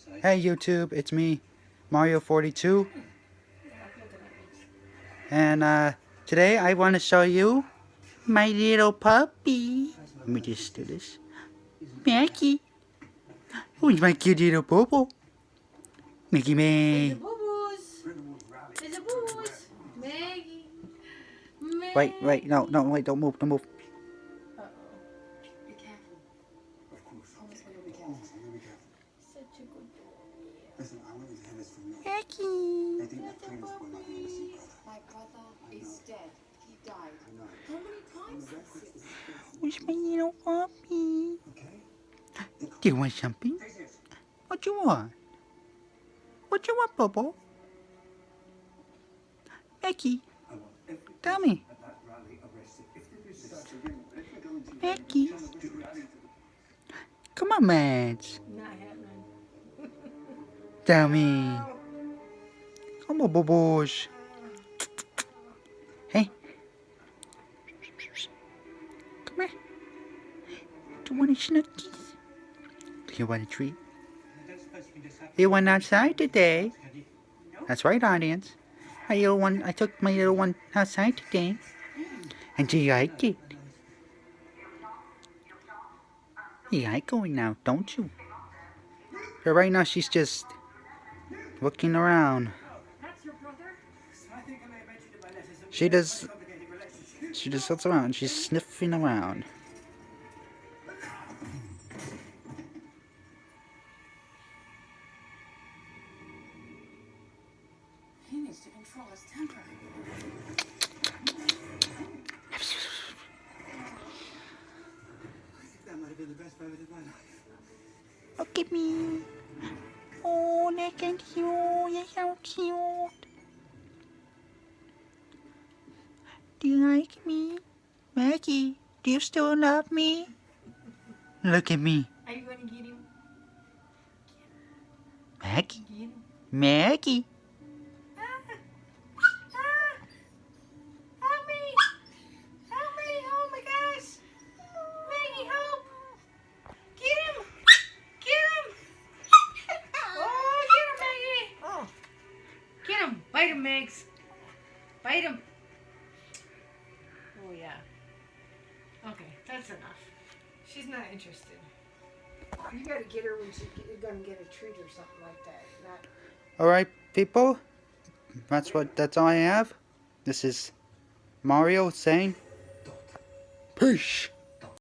Hey YouTube, it's me, Mario42, and today I want to show you my little puppy. Let me just do this. Maggie, who's my cute little boo-boo? Mickey There's May. a boo-boos. There's a boo-boos. Maggie. Wait, wait, no, wait, don't move. Uh-oh. Be careful. Of course. Promise me you'll be careful. You'll be careful. Such a good boy. Listen, I want you to hear this from me. Maggie. They think that prince will not be able to see brother. My brother is dead. He died. I know. How many times has this? Who's my little puppy? Okay? Do you want something? What you want? What you want, Bobo? Maggie, tell me. Maggie. Come on, Mads. Not happening. Tell me. Come on, Bobos. Hey. Come here. Do you want a snookies? Do you want a treat? You went outside today. That's right, audience. I took my little one outside today. And she liked it. You like going now, don't you? But right now she's just looking around. She just looks around. She's sniffing around. He needs to control his temper. That might have been the best moment of my life. Look at me. Oh, look at you. You're so cute. Do you like me? Maggie, do you still love me? Look at me. Are you going to get him? Maggie. Get him? Maggie. Help me! Help me! Oh my gosh! Maggie, help! Get him! Get him! Oh, get him, Maggie! Oh. Get him! Bite him, Megs! Bite him! Oh yeah. Okay, that's enough. She's not interested. You gotta get her when she's gonna get a treat or something like that. Not Alright, people. That's all I have. This is Mario saying peace.